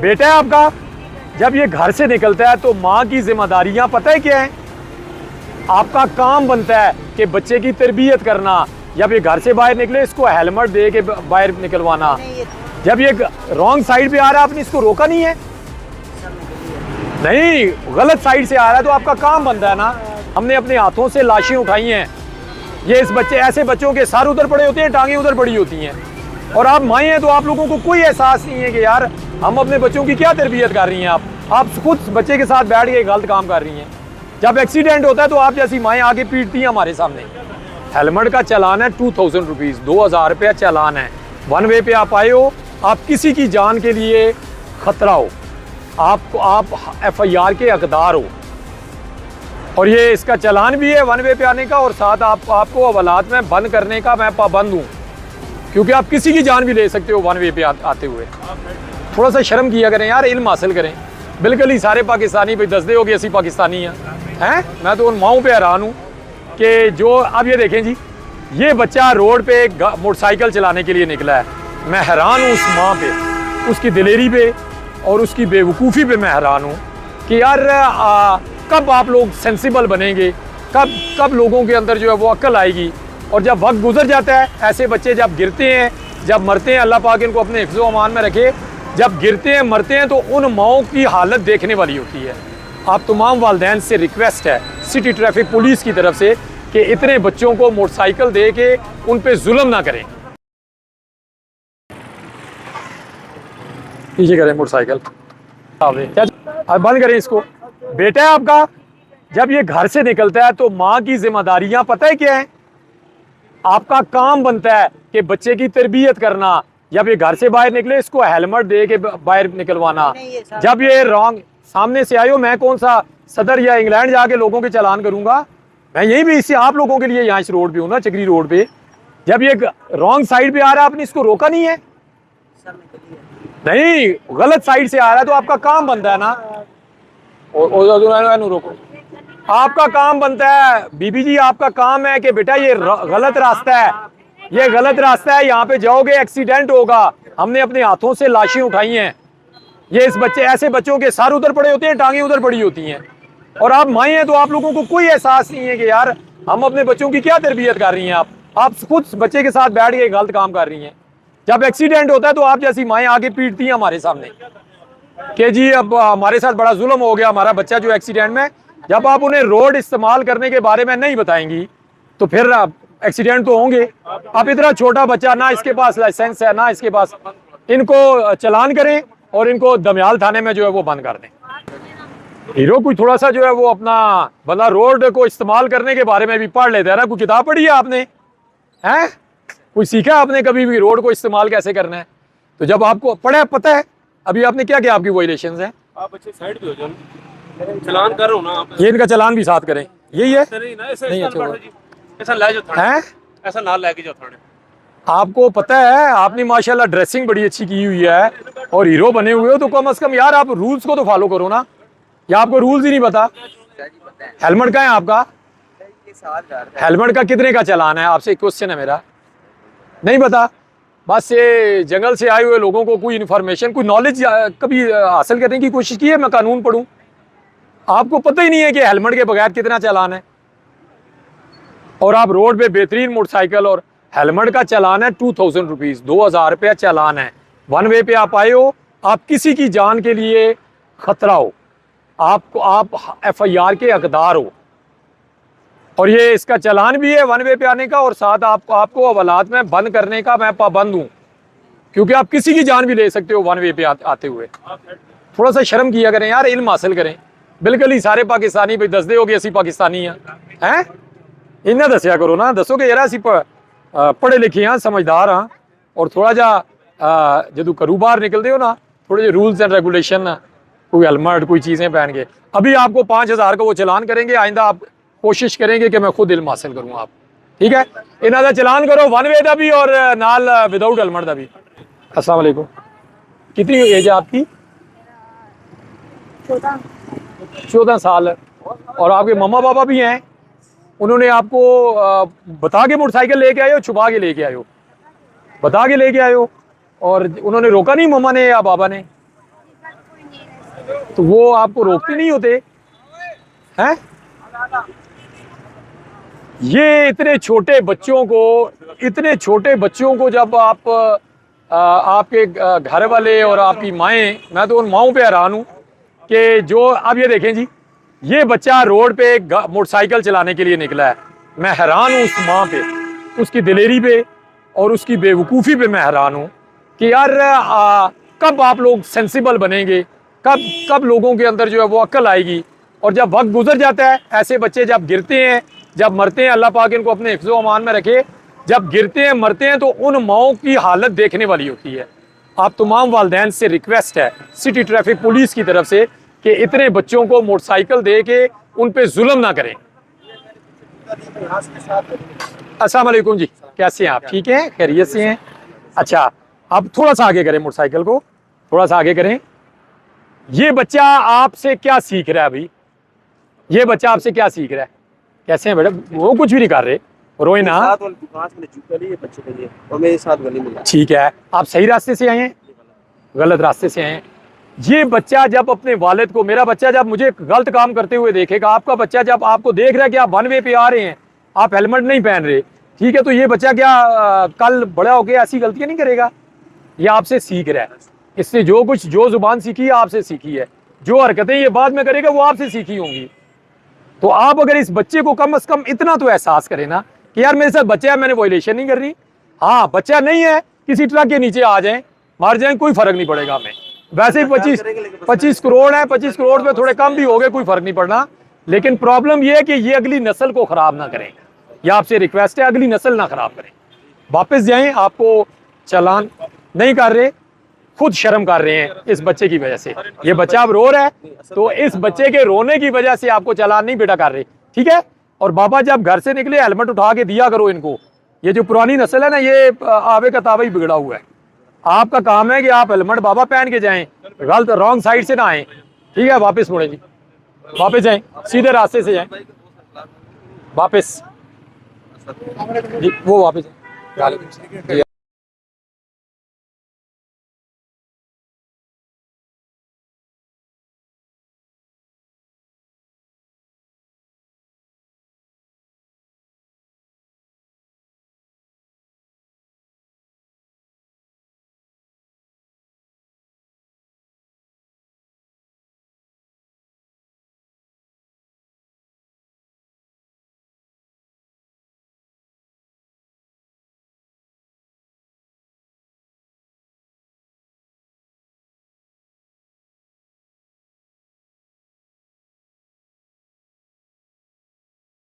बेटा है आपका, जब ये घर से निकलता है तो माँ की जिम्मेदारियां पता है क्या है? आपका काम बनता है कि बच्चे की तरबियत करना। जब ये घर से बाहर निकले इसको हेलमेट दे के बाहर निकलवाना। जब ये रॉन्ग साइड पे आ रहा है आपने इसको रोका नहीं है? नहीं, गलत साइड से आ रहा है तो आपका काम बनता है ना। हमने अपने हाथों से लाशें उठाई हैं। ये इस बच्चे, ऐसे बच्चों के सर उधर पड़े होते हैं, टांगे उधर पड़ी होती हैं, और आप माएँ हैं तो आप लोगों को कोई एहसास नहीं है कि यार हम अपने बच्चों की क्या तरबियत कर रही हैं। आप खुद बच्चे के साथ बैठ के गलत काम कर रही हैं। जब एक्सीडेंट होता है तो आप जैसी माएँ आगे पीटती हैं हमारे सामने। हेलमेट का चालान है 2000 रुपीज़, 2000 रुपया चालान है। वन वे पे आप आए हो, आप किसी की जान के लिए खतरा हो, आप FIR के हकदार हो, और ये इसका चालान भी है वन वे पे आने का, और साथ आपको हवालात में बंद करने का मैं पाबंद हूँ, क्योंकि आप किसी की जान भी ले सकते हो वन वे पे आते हुए। थोड़ा सा शर्म किया करें यार, इल्म हासिल करें। बिल्कुल ही सारे पाकिस्तानी भाई दस दे हो कि ऐसी पाकिस्तानी हैं। मैं तो उन माओं पे हैरान हूँ कि जो, अब ये देखें जी, ये बच्चा रोड पे मोटरसाइकिल चलाने के लिए निकला है। मैं हैरान हूँ उस माँ पे, उसकी दिलेरी पे और उसकी बेवकूफ़ी पे मैं हैरान हूँ कि यार कब आप लोग सेंसिबल बनेंगे, कब लोगों के अंदर जो है वो अक्ल आएगी। और जब वक्त गुजर जाता है, ऐसे बच्चे जब गिरते हैं, जब मरते हैं, अल्लाह पाक इनको अपने हिफ्ज़ व अमान में रखे, जब गिरते हैं मरते हैं तो उन माओं की हालत देखने वाली होती है। आप तमाम वालिदैन से रिक्वेस्ट है सिटी ट्रैफिक पुलिस की तरफ से कि इतने बच्चों को मोटरसाइकिल दे के उन पे जुल्म ना करें। पीछे करें मोटरसाइकिल, क्या बंद करें इसको। बेटा है आपका, जब ये घर से निकलता है तो माँ की जिम्मेदारियां पता है क्या है? आपका काम बनता है कि बच्चे की तरबियत करना। जब ये घर से बाहर निकले इसको हेलमेट दे के बाहर निकलवाना। जब ये रॉन्ग सामने से आयो, मैं कौन सा सदर या इंग्लैंड जाके लोगों के चालान करूंगा? मैं यही भी इससे आप लोगों के लिए यहाँ इस रोड पे हूँ ना, चक्री रोड पे। जब ये रॉन्ग साइड पे आ रहा है आपने इसको रोका नहीं है? नहीं, गलत साइड से आ रहा है तो आपका काम बनता है ना। रोको, आपका काम बनता है बीबी जी, आपका काम है कि बेटा ये गलत रास्ता है, ये गलत रास्ता है, यहाँ पे जाओगे एक्सीडेंट होगा। हमने अपने हाथों से लाशें उठाई हैं। ये इस बच्चे, ऐसे बच्चों के सर उधर पड़े होते हैं, टांगे उधर पड़ी होती हैं, और आप माएँ हैं तो आप लोगों को कोई एहसास नहीं है कि यार हम अपने बच्चों की क्या तरबियत कर रही हैं। आप खुद बच्चे के साथ बैठ के गलत काम कर रही हैं। जब एक्सीडेंट होता है तो आप जैसी माएँ आगे पीटती हैं हमारे सामने कि जी अब हमारे साथ बड़ा जुल्म हो गया, हमारा बच्चा जो एक्सीडेंट में। जब आप उन्हें रोड इस्तेमाल करने के बारे में नहीं बताएंगी तो फिर एक्सीडेंट तो होंगे। आप इतना छोटा बच्चा, ना इसके पास लाइसेंस है ना इसके पास, इनको चालान करें और इनको दमयाल थाने में जो है वो बंद कर दें। हीरो कोई थोड़ा सा जो है वो अपना बंदा रोड को इस्तेमाल करने के बारे में भी पढ़ लेता है ना। कोई किताब पढ़ी है आपने? हैं कोई सीखा आपने कभी भी रोड को इस्तेमाल कैसे करना है? तो जब आपको पढ़ा पता है, अभी आपने क्या किया, आपकी वायलेशंस हैं। आप बच्चे साइड पे हो जाओ, चालान कर रहा हूं ना आप। ये इनका चालान भी साथ करें, यही है। नहीं, ऐसा ले जाओ थाने, ऐसा ना लेके जाओ थाने। आपको पता है, आपने माशाल्लाह ड्रेसिंग बड़ी अच्छी की हुई है और हीरो बने हुए हो, तो कम से कम यार आप रूल्स को तो फॉलो करो ना। या आपको रूल्स ही नहीं पता? हेलमेट का है आपका? हेलमेट का कितने का चालान है? आपसे एक क्वेश्चन है मेरा, नहीं पता? बस ये जंगल से आए हुए लोगों को कोई इन्फॉर्मेशन, कोई नॉलेज कभी हासिल करने की कोशिश की है? मैं कानून पढ़ूं, आपको पता ही नहीं है कि हेलमेट के बगैर कितना चालान है। और आप रोड पे बेहतरीन मोटरसाइकिल, और हेलमेट का चालान है 2000 रुपीज़, 2000 रुपया चालान है। वन वे पे आप आए हो, आप किसी की जान के लिए खतरा हो, आप FIR के हकदार हो, और ये इसका चालान भी है वन वे पे आने का, और साथ आपको हवालात में बंद करने का मैं पाबंद हूँ, क्योंकि आप किसी की जान भी ले सकते हो वन वे पे आते हुए। थोड़ा सा शर्म किया करें यार, इल्म हासिल करें। बिल्कुल ही सारे पाकिस्तानी भाई दस दे हो कि ऐसी पाकिस्तानी हैं। इन्हें दसिया करो ना, दसो कि यार असी पढ़े लिखे हाँ, समझदार हाँ, और थोड़ा जा जो घरों बाहर निकलते हो ना, थोड़े जो रूल्स एंड रेगुलेशन, कोई हेलमेट कोई चीज़ें पहन के। अभी आपको 5000 का वो चलान करेंगे, आइंदा आप कोशिश करेंगे कि मैं खुद इल्म हासिल करूँ। आप ठीक है, इन्हों का चलान करो वन वे का भी और नाल विदाउट हेलमेट का भी। अस्सलाम वालेकुम, कितनी एज है आपकी? 14 साल। और आपके मम्मा पापा भी हैं, उन्होंने आपको बता के मोटरसाइकिल लेके आए हो, छुपा के लेके आए हो? बता के लेके आए हो। और उन्होंने रोका नहीं मम्मा ने या बाबा ने? तो वो आपको रोकते नहीं होते हैं? ये इतने छोटे बच्चों को जब आपके घर वाले और आपकी माएँ, मैं तो उन माओं पे हैरान हूँ कि जो, अब ये देखें जी, ये बच्चा रोड पे मोटरसाइकिल चलाने के लिए निकला है। मैं हैरान हूँ उस माँ पे, उसकी दिलेरी पे और उसकी बेवकूफ़ी पे मैं हैरान हूँ कि यार कब आप लोग सेंसिबल बनेंगे, कब लोगों के अंदर जो है वो अक्ल आएगी। और जब वक्त गुजर जाता है, ऐसे बच्चे जब गिरते हैं, जब मरते हैं, अल्लाह पाक इनको अपने हिफ्ज़ो अमान में रखे, जब गिरते हैं मरते हैं तो उन माओं की हालत देखने वाली होती है। आप तमाम वालिदैन से रिक्वेस्ट है सिटी ट्रैफिक पुलिस की तरफ से कि इतने बच्चों को मोटरसाइकिल दे के उन पे जुल्म ना करें। अस्सलाम वालेकुम जी, कैसे हैं आप? ठीक हैं, खैरियत से हैं? अच्छा, अब थोड़ा सा आगे करें मोटरसाइकिल को, थोड़ा सा आगे करें। ये बच्चा आपसे क्या सीख रहा है अभी? ये बच्चा आपसे क्या सीख रहा है? कैसे हैं बेटा? वो कुछ भी नहीं कर रहे, रोए ना। ठीक है, आप सही रास्ते से आए हैं, गलत रास्ते से आए हैं। ये बच्चा जब अपने वालिद को, मेरा बच्चा जब मुझे गलत काम करते हुए देखेगा, आपका बच्चा जब आपको देख रहा है कि आप वन वे पे आ रहे हैं, आप हेलमेट नहीं पहन रहे, ठीक है, तो ये बच्चा क्या कल बड़ा होकर ऐसी गलतियां नहीं करेगा? ये आपसे सीख रहा है। इसने जो जुबान सीखी है आपसे सीखी है, जो हरकतें ये बाद में करेगा वो आपसे सीखी होंगी। तो आप अगर इस बच्चे को कम से कम इतना तो एहसास करें ना कि यार मेरे साथ बच्चा है, मैंने वायलेशन नहीं कर रही। हाँ, बच्चा नहीं है, किसी ट्रक के नीचे आ जाए, मार जाए, कोई फर्क नहीं पड़ेगा हमें। वैसे ही 25 करोड़ है, 25 करोड़ पे थोड़े कम भी हो गए, कोई फर्क नहीं पड़ना। लेकिन प्रॉब्लम यह है कि ये अगली नस्ल को खराब ना करें। यह आपसे रिक्वेस्ट है, अगली नस्ल ना खराब करें। वापस जाएं, आपको चालान नहीं कर रहे, खुद शर्म कर रहे हैं इस बच्चे की वजह से। ये बच्चा अब रो रहा है, तो इस बच्चे के रोने की वजह से आपको चालान नहीं बेटा कर रहे, ठीक है? और बाबा जब घर से निकले हेलमेट उठा के दिया करो इनको। ये जो पुरानी नस्ल है ना, ये आवे का तावा ही बिगड़ा हुआ है। आपका काम है कि आप हेलमेट बाबा पहन के जाएं, गलत रॉन्ग साइड से ना आए, ठीक है? वापस मुड़े जी, वापस जाएं, सीधे रास्ते से जाएं, वापस जी, वो वापस जाएं।